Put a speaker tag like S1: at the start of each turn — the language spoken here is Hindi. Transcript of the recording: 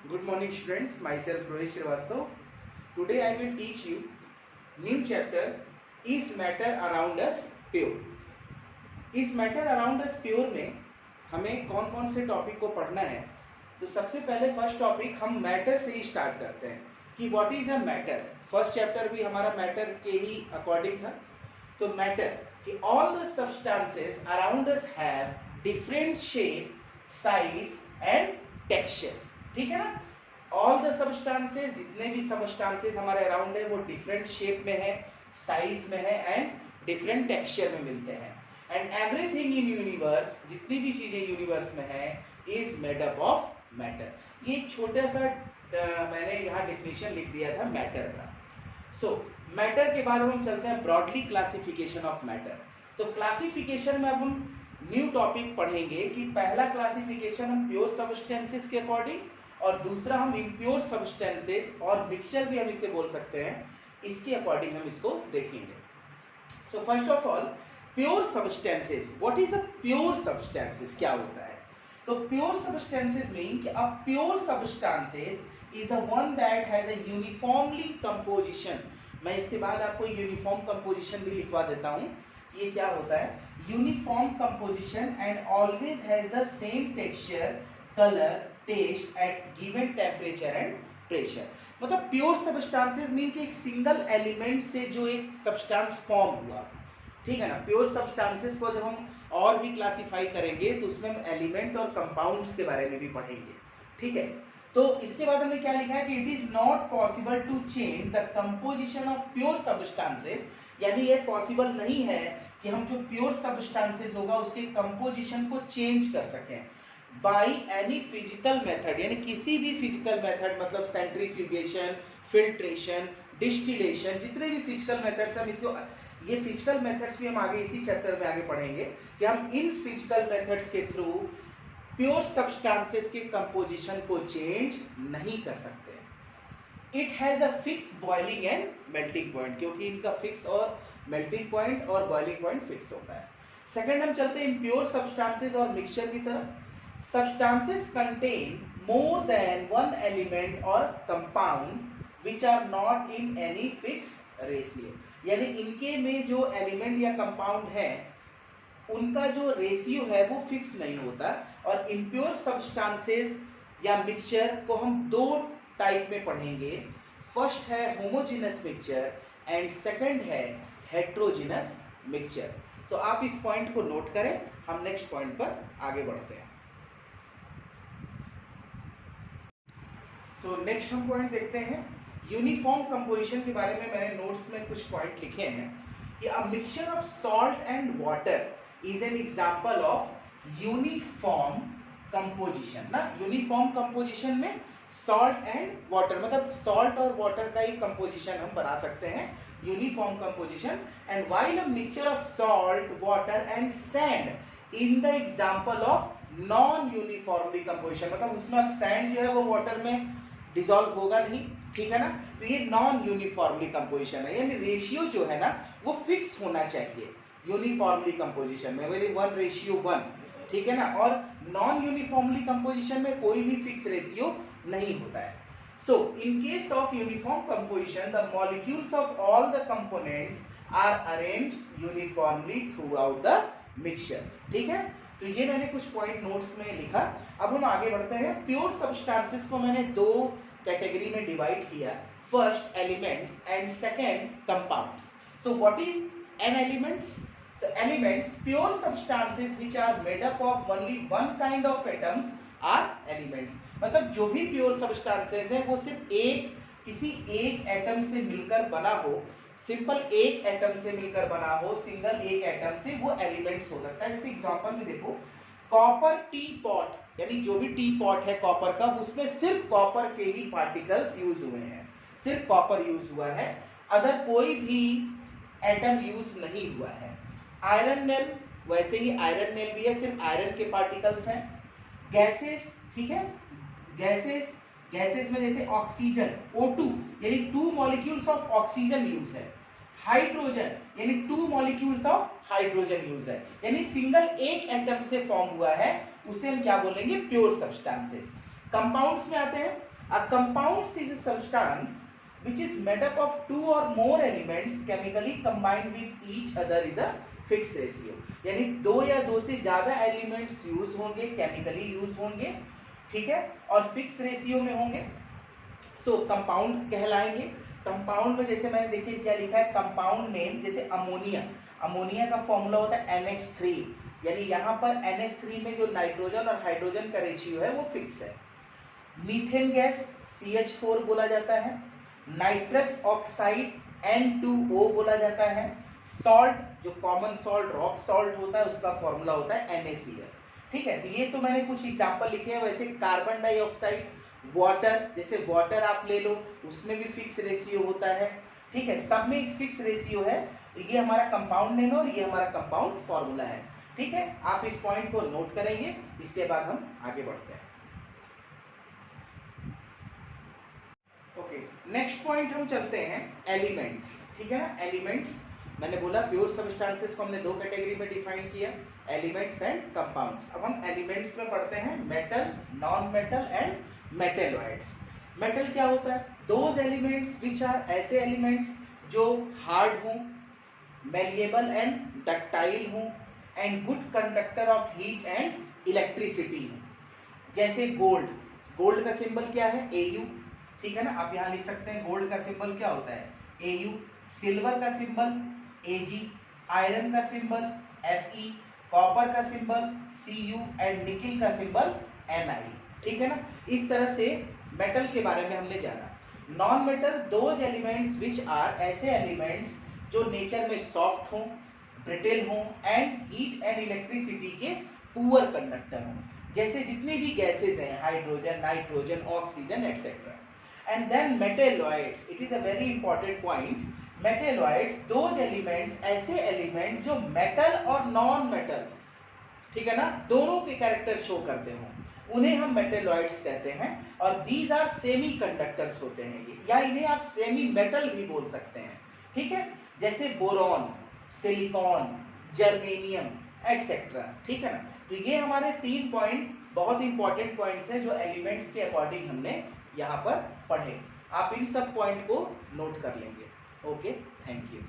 S1: Good morning students, myself Rohit Srivastava. Today I will teach you new chapter Is matter around us pure. इस मैटर अराउंड अस प्योर में हमें कौन कौन से टॉपिक को पढ़ना है। तो सबसे पहले फर्स्ट टॉपिक हम मैटर से ही स्टार्ट करते हैं कि what is a matter. First chapter भी हमारा मैटर के ही अकॉर्डिंग था। तो मैटर कि all the substances around us have different shape, size and texture. ठीक है ना। ऑल द सब्सटेंसेस, जितने भी सब्सटेंसेस हमारे अराउंड है वो डिफरेंट शेप में है, साइज में है एंड डिफरेंट टेक्सचर में मिलते हैं। एंड एवरीथिंग इन यूनिवर्स, जितनी भी चीजें यूनिवर्स में है, is made up of matter. ये एक छोटा सा मैंने यहाँ डिफिनेशन लिख दिया था मैटर का। सो मैटर के बाद हम चलते हैं ब्रॉडली क्लासिफिकेशन ऑफ मैटर। तो क्लासिफिकेशन में अब हम न्यू टॉपिक पढ़ेंगे कि पहला क्लासिफिकेशन हम प्योर सब्सटेंसेस के अकॉर्डिंग, और दूसरा हम इम्प्योर सब्सटेंसेस और मिक्सचर भी हम इसे बोल सकते हैं, इसके अकॉर्डिंग हम इसको देखेंगे। So first of all pure substances, what is a pure substances, क्या होता है। तो प्योर सब्सटेंसेस मीन कि a pure substances is a one that has a uniformly composition. मैं इसके बाद आपको यूनिफॉर्म कंपोजिशन भी लिखवा देता हूं। ये क्या होता है, uniform composition and always has the same texture, colour, taste at given temperature and pressure. मतलब प्योर सब्सटेंसेस मीन कि एक सिंगल एलिमेंट से जो एक सब्सटेंस फॉर्म हुआ। ठीक है ना। प्योर सब्सटेंसेस को जब हम और भी क्लासिफाई करेंगे तो उसमें हम एलिमेंट और कंपाउंड्स के बारे में भी पढ़ेंगे। ठीक है। तो इसके बाद हमने क्या लिखा है कि it is not possible to change the composition of pure substances. यानी ये पॉसिबल नहीं है कि हम जो प्योर सब्सटेंसेस होगा उसके कंपोजिशन को चेंज कर सकें बाई एनी फिजिकल मेथड, यानी किसी भी फिजिकल मेथड, मतलब सेंट्रीफ्यूगेशन, फिल्ट्रेशन, डिस्टिलेशन, जितने भी फिजिकल मेथड्स हम इसको, ये फिजिकल मेथड्स भी हम आगे इसी चैप्टर में आगे पढ़ेंगे कि हम इन फिजिकल मेथड्स के थ्रू प्योर सब्सटेंसेस के कंपोजिशन को चेंज नहीं कर सकते। It has a fix boiling and melting point, क्योंकि इनका फिक्स और मेल्टिंग पॉइंट और बॉइलिंग पॉइंट फिक्स होता है। सेकंड हम चलते हैं इम्प्योर सब्सटेंसेस और मिक्सचर की तरफ। Substances contain more than one element or compound which are not in any fixed ratio। यानी इनके में जो एलिमेंट या कंपाउंड है उनका जो रेशियो है वो फिक्स नहीं होता। और इम्प्योर सब्सटेंसेस या मिक्सचर को हम दो टाइप में पढ़ेंगे। फर्स्ट है होमोजेनस मिक्सचर एंड सेकंड है हेट्रोजेनस मिक्सचर। तो आप इस पॉइंट को नोट करें, हम नेक्स्ट पॉइंट पर आगे बढ़ते हैं। सो नेक्स्ट हम पॉइंट देखते हैं यूनिफॉर्म कंपोजिशन के बारे में। मैंने नोट्स में कुछ पॉइंट लिखे हैं कि a mixture of salt and water is an example of uniform composition ना। यूनिफॉर्म कंपोजिशन में सॉल्ट एंड वाटर, मतलब सॉल्ट और वाटर का ही कंपोजिशन हम बना सकते हैं, uniform composition. And while a mixture of salt, water and sand in the example of non uniformly composition, मतलब उसमें सैंड जो है वो वाटर में डिसॉल्व होगा नहीं। ठीक है ना। तो ये नॉन यूनिफॉर्मली कंपोजिशन है, यानी रेशियो जो है ना वो फिक्स होना चाहिए यूनिफॉर्मली कंपोजिशन में, वेरी 1:1। ठीक है ना। और नॉन यूनिफॉर्मली कंपोजिशन में कोई भी फिक्स रेशियो नहीं होता है। So in case of uniform composition the molecules of all the components are arranged uniformly throughout the mixture. ठीक है। तो ये मैंने कुछ पॉइंट नोट्स में लिखा। अब हम आगे बढ़ते हैं। प्योर सब्सटेंसेस को मैंने दो कैटेगरी में डिवाइड किया, first elements and second compounds. So what is an elements. तो elements pure substances which are made up of only one kind of atoms are elements. मतलब जो भी प्योर सब्सटेंसेस है वो सिर्फ किसी एक एटम से मिलकर बना हो, सिंपल एक एटम से मिलकर बना हो, सिंगल एक एटम से, वो एलिमेंट्स हो सकता है। जैसे एग्जांपल में देखो, कॉपर टी पॉट, यानी जो भी टी पॉट है कॉपर का, उसमें सिर्फ कॉपर के ही पार्टिकल्स यूज हुए हैं, सिर्फ कॉपर यूज हुआ है, अदर कोई भी एटम यूज नहीं हुआ है। आयरन नेल, वैसे ही आयरन नेल भी है, सिर्फ आयरन के पार्टिकल्स हैं। गैसेस, ठीक है, गैसेस में जैसे ऑक्सीजन O2, यानी 2 मॉलिक्यूल्स ऑफ ऑक्सीजन यूज है। हाइड्रोजन यानी 2 मॉलिक्यूल्स ऑफ हाइड्रोजन यूज है, यानी सिंगल एक एटम से फॉर्म हुआ है, उसे हम क्या बोलेंगे, प्योर सब्सटेंसेस। कंपाउंड्स में आते हैं A compound is a substance which is made up of two or more elements chemically combined with each other is a fixed ratio. यानी दो या दो से ज्यादा एलिमेंट्स यूज होंगे, केमिकली यूज होंगे, ठीक है, और फिक्स रेशियो में होंगे, सो कंपाउंड कहलाएंगे। कंपाउंड में जैसे मैंने देखिए क्या लिखा है, कंपाउंड नेम, जैसे अमोनिया, अमोनिया का फॉर्मूला होता है NH3, यानी यहाँ पर NH3 में जो नाइट्रोजन और हाइड्रोजन का रेशियो है वो फिक्स है। मीथेन गैस CH4 बोला जाता है, नाइट्रस ऑक्साइड N2O बोला जाता है, सॉल्ट जो कॉमन सॉल्ट रॉक सॉल्ट होता है उसका फॉर्मूला होता है NaCl, ठीक है। तो ये तो मैंने कुछ एग्जांपल लिखे हैं। वैसे कार्बन डाइऑक्साइड, वाटर, जैसे वाटर आप ले लो उसमें भी फिक्स रेशियो होता है, ठीक है, सब में एक फिक्स रेशियो है। ये हमारा कंपाउंड नेम और ये हमारा कंपाउंड फॉर्मूला है, ठीक है। आप इस पॉइंट को नोट करेंगे, इसके बाद हम आगे बढ़ते हैं। ओके, नेक्स्ट पॉइंट हम चलते हैं एलिमेंट्स, ठीक है ना। एलिमेंट्स मैंने बोला प्योर सब्सटेंसेस को हमने दो कैटेगरी में डिफाइन किया, एलिमेंट्स एंड कंपाउंड्स। अब हम एलिमेंट्स में पढ़ते हैं metal, non metal and metalloids. Metal क्या होता है? दोज एलिमेंट्स विच आर, ऐसे एलिमेंट्स जो हार्ड हों, मेलिएबल एंड डक्टाइल हों and good conductor of heat and electricity हों। जैसे गोल्ड, गोल्ड का सिंबल क्या है? AU, ठीक है ना। आप यहाँ लिख सकते हैं गोल्ड का सिंबल क्या होता है? AU। सिल्वर का सिंबल AG, आयरन का सिंबल Fe, कॉपर का सिंबल Cu एंड निकिल का सिंबल Ni, ठीक है ना। इस तरह से मेटल के बारे में हमने जाना। Non metal those elements which are, ऐसे एलिमेंट्स जो नेचर में सॉफ्ट हों, ब्रिटिल हों एंड हीट एंड इलेक्ट्रिसिटी के पुअर कंडक्टर हों। जैसे जितनी भी गैसेज हैं, hydrogen, nitrogen, oxygen etcetera. And then metalloids, it is a very important point. Metalloids, those elements, ऐसे एलिमेंट जो मेटल और नॉन मेटल, ठीक है ना, दोनों के कैरेक्टर शो करते हो, उन्हें हम मेटेलॉइड्स कहते हैं। और दीज आर सेमी कंडक्टर्स होते हैं ये, या इन्हें आप सेमी मेटल भी बोल सकते हैं, ठीक है। जैसे बोरॉन, सिलिकॉन, जर्मेनियम एटसेट्रा, ठीक है ना। तो ये हमारे 3 पॉइंट बहुत इंपॉर्टेंट पॉइंट थे जो एलिमेंट्स के अकॉर्डिंग हमने यहाँ पर पढ़े। आप इन सब पॉइंट को नोट कर लेंगे। Okay, thank you.